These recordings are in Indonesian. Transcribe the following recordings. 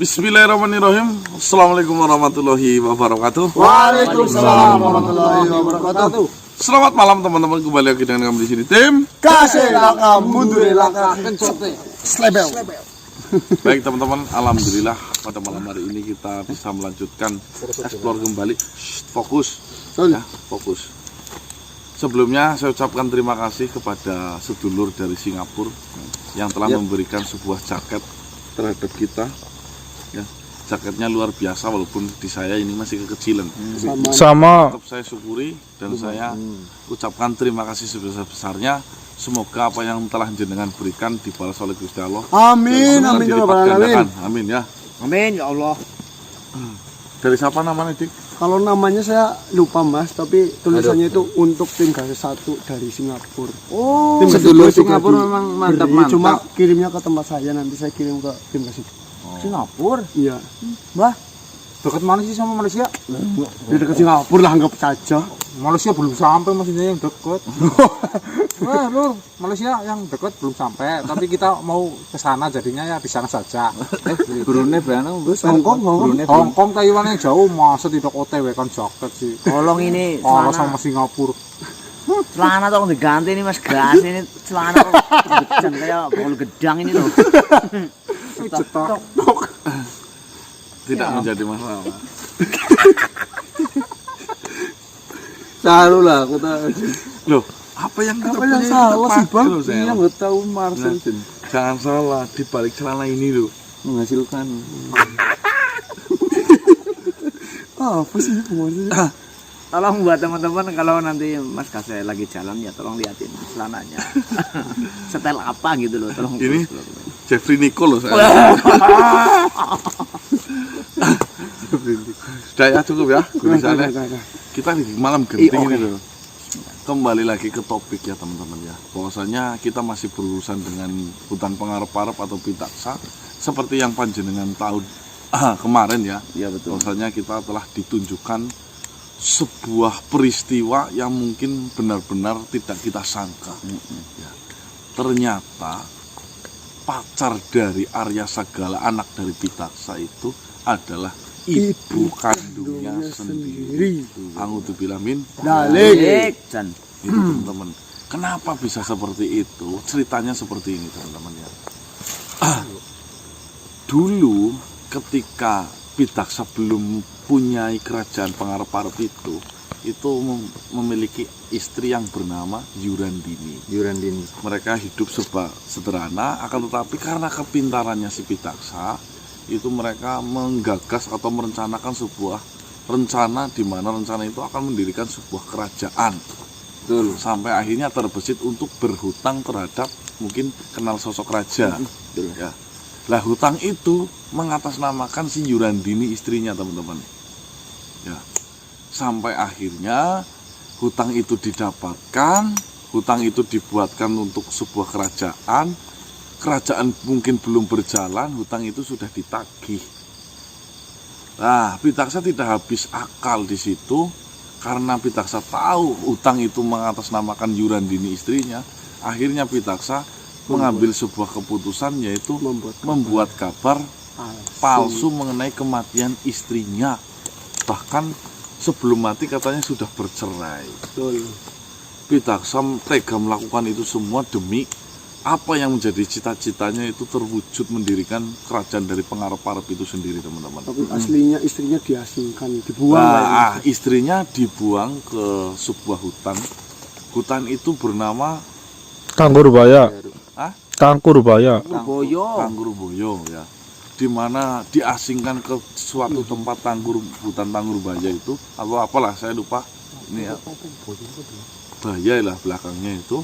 Bismillahirrahmanirrahim. Assalamualaikum warahmatullahi wabarakatuh. Waalaikumsalam warahmatullahi wabarakatuh. Selamat malam teman-teman, kembali lagi dengan kami di sini tim Kasih laka mundur laka kencote slebel. Baik teman-teman, alhamdulillah pada malam hari ini kita bisa melanjutkan explore kembali. Fokus ya, fokus. Sebelumnya saya ucapkan terima kasih kepada sedulur dari Singapura yang telah memberikan sebuah jaket terhadap kita. Ya, jaketnya luar biasa walaupun di saya ini masih kekecilan. Sama. Tetap saya syukuri dan saya ucapkan terima kasih sebesar-besarnya. Semoga apa yang telah jenengan berikan dibalas oleh Gusti Allah. Amin, amin ya rabbal alamin. Amin ya. Amin ya Allah. Dari siapa namanya, Dik? Kalau namanya saya lupa Mas, tapi tulisannya itu untuk tim Gases 1 dari Singapura. Oh, Tim sedulur Gases 1 juga Singapura di- memang beri, mantap-mantap. Cuma kirimnya ke tempat saya, nanti saya kirim ke tim Gases. Singapura, Iya. Mbah. Dekat mana sih sama Malaysia? Di dekat Singapura lah, anggap saja. Malaysia belum sampai, maksudnya yang dekat. Wah, Lur, Malaysia yang dekat belum sampai, tapi kita mau ke sana jadinya ya di sana saja. Brunei berana, Hongkong, Taiwan yang jauh, masa tidak OTW kan jaket sih. Tolong ini Kalau celana, sama Singapura. celana tolong diganti ini Mas Gas, ini celana kok gedang kayak bolu gedang ini loh. Cetok. Tidak menjadi masalah. Salah lah, aku tahu. Loh, apa yang kita Apa yang punya salah kita sih, pakai Bang? loh, sayang. Iya, nggak tahu Marcel. Nah, jangan salah, di balik celana ini loh Menghasilkan. Apa sih Marcel? Tolong buat teman-teman kalau nanti Mas Gas lagi jalan ya tolong liatin celananya. Setel apa gitu loh, tolong. Ini Jeffrey Nicole loh saya. Sudah ya, cukup ya tulisannya. Kita di malam genting ini loh. Kembali lagi ke topik ya teman-teman ya. Bahwasanya kita masih berurusan dengan hutan pengarep-arep atau Pitaksa seperti yang panjenengan tahun kemarin ya. Iya betul. Bahwasanya kita telah ditunjukkan sebuah peristiwa yang mungkin benar-benar tidak kita sangka. Ya. Ternyata pacar dari Arya Sagala, anak dari Pitaksa itu adalah ibu kandungnya sendiri. A'udzubillah min Dalik. Jan. itu teman-teman. Kenapa bisa seperti itu? Ceritanya seperti ini teman-teman ya. Dulu ketika Pitaksa belum punyai kerajaan pengarep-arep itu memiliki istri yang bernama Yurandini. Mereka hidup sederhana, akan tetapi karena kepintarannya si Pitaksa itu mereka menggagas atau merencanakan sebuah rencana di mana rencana itu akan mendirikan sebuah kerajaan. Betul. Sampai akhirnya terbesit untuk berhutang terhadap mungkin kenal sosok raja. Betul. Ya. Lah hutang itu mengatasnamakan si Yurandini istrinya teman-teman. Ya. Sampai akhirnya hutang itu didapatkan, hutang itu dibuatkan untuk sebuah kerajaan. Kerajaan mungkin belum berjalan, hutang itu sudah ditagih. Nah, Pitaksa tidak habis akal di situ karena Pitaksa tahu hutang itu mengatasnamakan Yurandini istrinya. Akhirnya Pitaksa mengambil sebuah keputusan yaitu membuat kabar palsu mengenai kematian istrinya. Bahkan sebelum mati katanya sudah bercerai. Betul. Pitaksa tega melakukan itu semua demi apa yang menjadi cita-citanya itu terwujud mendirikan kerajaan dari pengarep-arep itu sendiri teman-teman. Tapi aslinya istrinya diasingkan, dibuang. Nah, istrinya dibuang ke sebuah hutan. Hutan itu bernama Tangkurbaya. Hah? Tangkurbaya. Boyo. Tangkurboyo ya. Di mana diasingkan ke suatu tempat hutan Tangkurbaya itu atau apalah saya lupa. Ini ya. Baya lah belakangnya itu.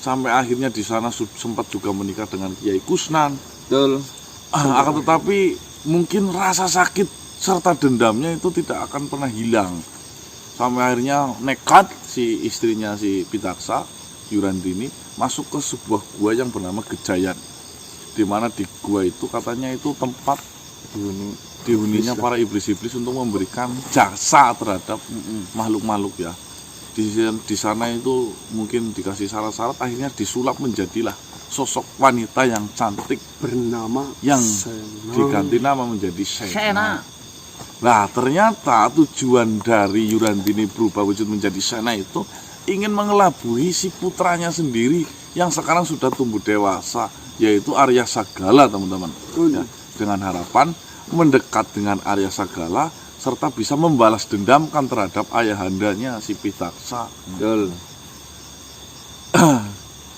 Sampai akhirnya di sana sempat juga menikah dengan Kiai Kusnan. Betul. Akan tetapi mungkin rasa sakit serta dendamnya itu tidak akan pernah hilang. Sampai akhirnya nekat si istrinya si Pitaksa, Yurandini, masuk ke sebuah gua yang bernama Gejayan. Di mana di gua itu katanya itu tempat dihuninya para iblis-iblis untuk memberikan jasa terhadap makhluk-makhluk ya. Di sana itu mungkin dikasih syarat-syarat, akhirnya disulap menjadilah sosok wanita yang cantik Bernama yang Sena. diganti nama menjadi Sena. Sena. Nah, ternyata tujuan dari Yurandini berubah wujud menjadi Sena itu ingin mengelabui si putranya sendiri yang sekarang sudah tumbuh dewasa, yaitu Arya Sagala, teman-teman. Ya, dengan harapan mendekat dengan Arya Sagala serta bisa membalas dendam kan terhadap ayahandanya si Pitaksa. Betul.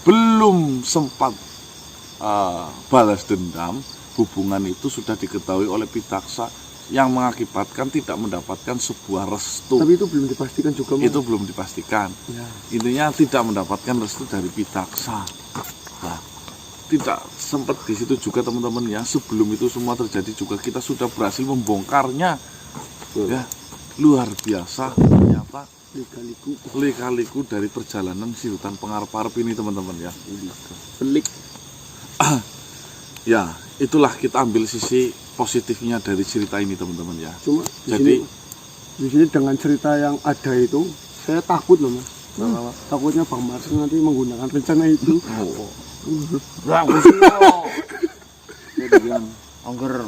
Belum sempat balas dendam, hubungan itu sudah diketahui oleh Pitaksa yang mengakibatkan tidak mendapatkan sebuah restu. Tapi itu belum dipastikan juga, Mas. Itu belum dipastikan. Ya. Intinya tidak mendapatkan restu dari Pitaksa. Nah, tidak sempat di situ juga, teman-teman ya. Sebelum itu semua terjadi juga kita sudah berhasil membongkarnya. Ya, luar biasa ternyata lika-liku dari perjalanan si hutan pengarep-arep ini, teman-teman ya. Pelik. Ya, itulah kita ambil sisi positifnya dari cerita ini, teman-teman ya. Cuma Jadi di sini dengan cerita yang ada itu, saya takut loh, Mas. Takutnya Bang Mars nanti menggunakan rencana itu. Angger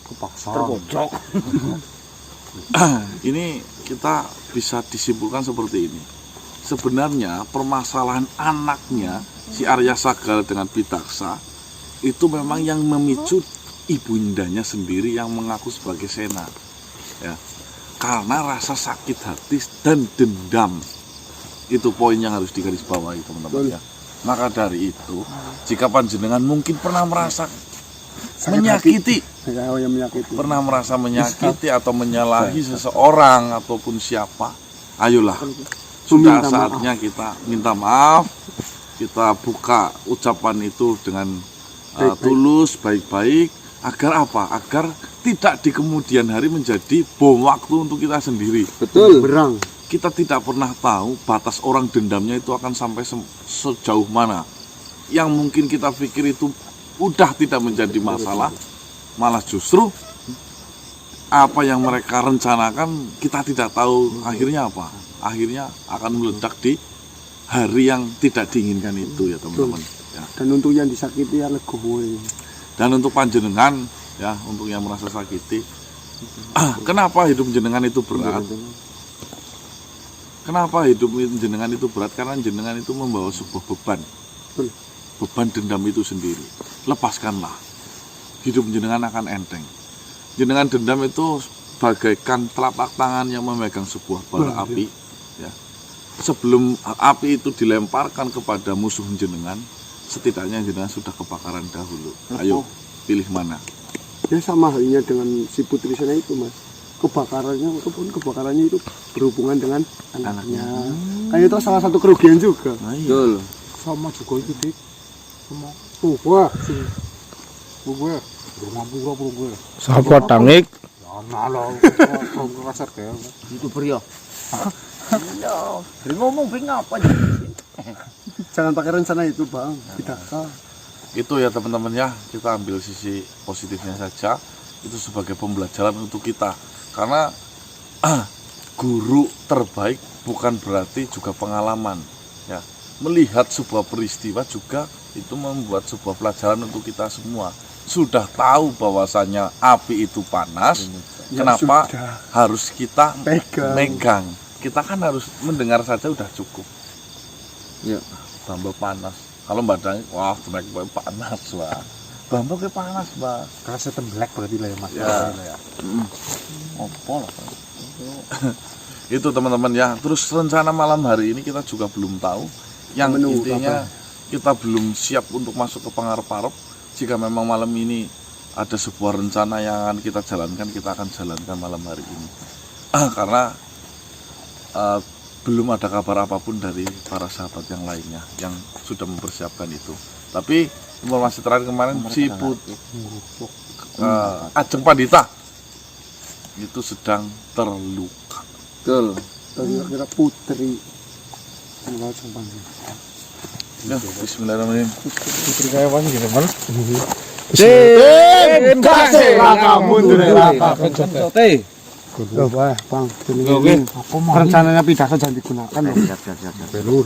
Kepaksa. terpojok. ini kita bisa disimpulkan seperti ini. Sebenarnya permasalahan anaknya si Arya Sagala dengan Pitaksa itu memang yang memicu ibundanya sendiri yang mengaku sebagai Sena. Ya. Karena rasa sakit hati dan dendam. Itu poin yang harus digarisbawahi, teman-teman ya. Maka dari itu, jika panjenengan mungkin pernah merasa menyakiti, Yang menyakiti. pernah merasa menyakiti atau menyalahi seseorang ataupun siapa, ayolah, sudah Minta saatnya kita minta maaf, kita buka ucapan itu dengan tulus, baik-baik, agar apa? Agar tidak di kemudian hari menjadi bom waktu untuk kita sendiri. Betul. Berang. Kita tidak pernah tahu batas orang dendamnya itu akan sampai sejauh mana. Yang mungkin kita pikir itu udah tidak menjadi masalah, malah justru apa yang mereka rencanakan kita tidak tahu akhirnya apa. Akhirnya akan meledak di hari yang tidak diinginkan itu ya, teman-teman ya. Dan untuk yang disakiti ya legowo. Dan untuk panjenengan ya, untuk yang merasa sakiti, kenapa hidup jenengan itu berat? Kenapa hidup jenengan itu berat? Karena jenengan itu membawa sebuah beban. Beban dendam itu sendiri. Lepaskanlah. Hidup jenengan akan enteng. Jenengan dendam itu bagaikan telapak tangan yang memegang sebuah bara api. Ya. Sebelum api itu dilemparkan kepada musuh jenengan, setidaknya jenengan sudah kebakaran dahulu. Ayo, pilih mana? Ya sama halnya dengan si putri Sena itu, Mas. Kebakarannya itu berhubungan dengan anaknya. Kan itu salah satu kerugian juga. Betul. Sama juga itu, Dik. Sama. Wah, Gue. Mampu gue. Siapa tangik? Ya, malah. Kok kasar kayak. YouTuber ya. Ya, ngomong pengen apa aja. jangan pakai rencana itu, Bang. Tidak. Itu ya, teman-teman ya, kita ambil sisi positifnya saja. Itu sebagai pembelajaran untuk kita. Karena guru terbaik bukan berarti juga pengalaman ya. Melihat sebuah peristiwa juga itu membuat sebuah pelajaran untuk kita semua. Sudah tahu bahwasanya api itu panas, Ya, kenapa sudah. harus kita Megang. Kita kan harus mendengar saja udah cukup. Ya. Tambah panas. Kalau Mbak Dani, wah temek panas wah. Bambang ke panas, Mbak. Kerasa tembelak berarti lah ya, Mas. Ya. Opo lah. Itu teman-teman ya. Terus rencana malam hari ini kita juga belum tahu. Yang Menunggu intinya kita belum siap untuk masuk ke pengarep-arep. Jika memang malam ini ada sebuah rencana yang akan kita jalankan, kita akan jalankan malam hari ini. Karena belum ada kabar apapun dari para sahabat yang lainnya yang sudah mempersiapkan itu. Tapi informasi terakhir kemarin si Ajeng Pandita itu sedang terluka. Betul. Kira-kira putri. Ya, bismillahirrahmanirrahim. Putri kayak apa gitu, Mas? kasih kamu Teh. Loh, Bang. Rencananya Pitaksa jangan digunakan loh. Siap. Belur.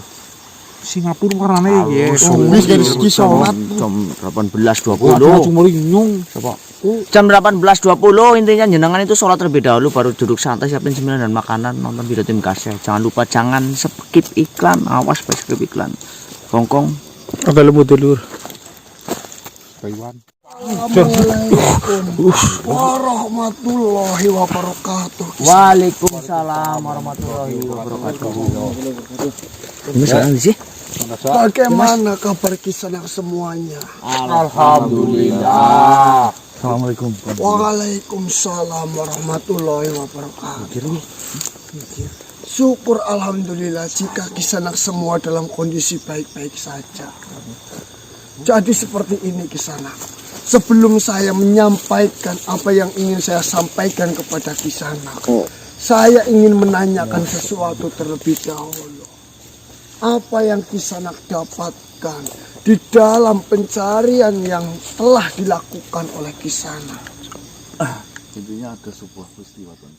Singapura warnane ya. Wis dari segi sholat. Jam Waduh, 18.20. cuma nyung. Jam 18.20 intinya jenengan itu sholat terlebih dahulu baru duduk santai siapin cemilan dan makanan nonton video tim kasih. Jangan lupa jangan skip iklan, awas pas skip iklan. Hongkong. Ada lembu dulur. Taiwan. Assalamualaikum warahmatullahi wabarakatuh. Waalaikumsalam warahmatullahi wabarakatuh. Ini sekarang sih? Bagaimana kabar Kisanak semuanya? Alhamdulillah. Assalamualaikum. Waalaikumsalam warahmatullahi wabarakatuh. Syukur alhamdulillah jika Kisanak semua dalam kondisi baik-baik saja. Jadi seperti ini Kisanak. Sebelum saya menyampaikan apa yang ingin saya sampaikan kepada Kisanak, saya ingin menanyakan sesuatu terlebih dahulu. Apa yang Kisanak dapatkan di dalam pencarian yang telah dilakukan oleh Kisanak? Intinya ada sebuah peristiwa, Tuan.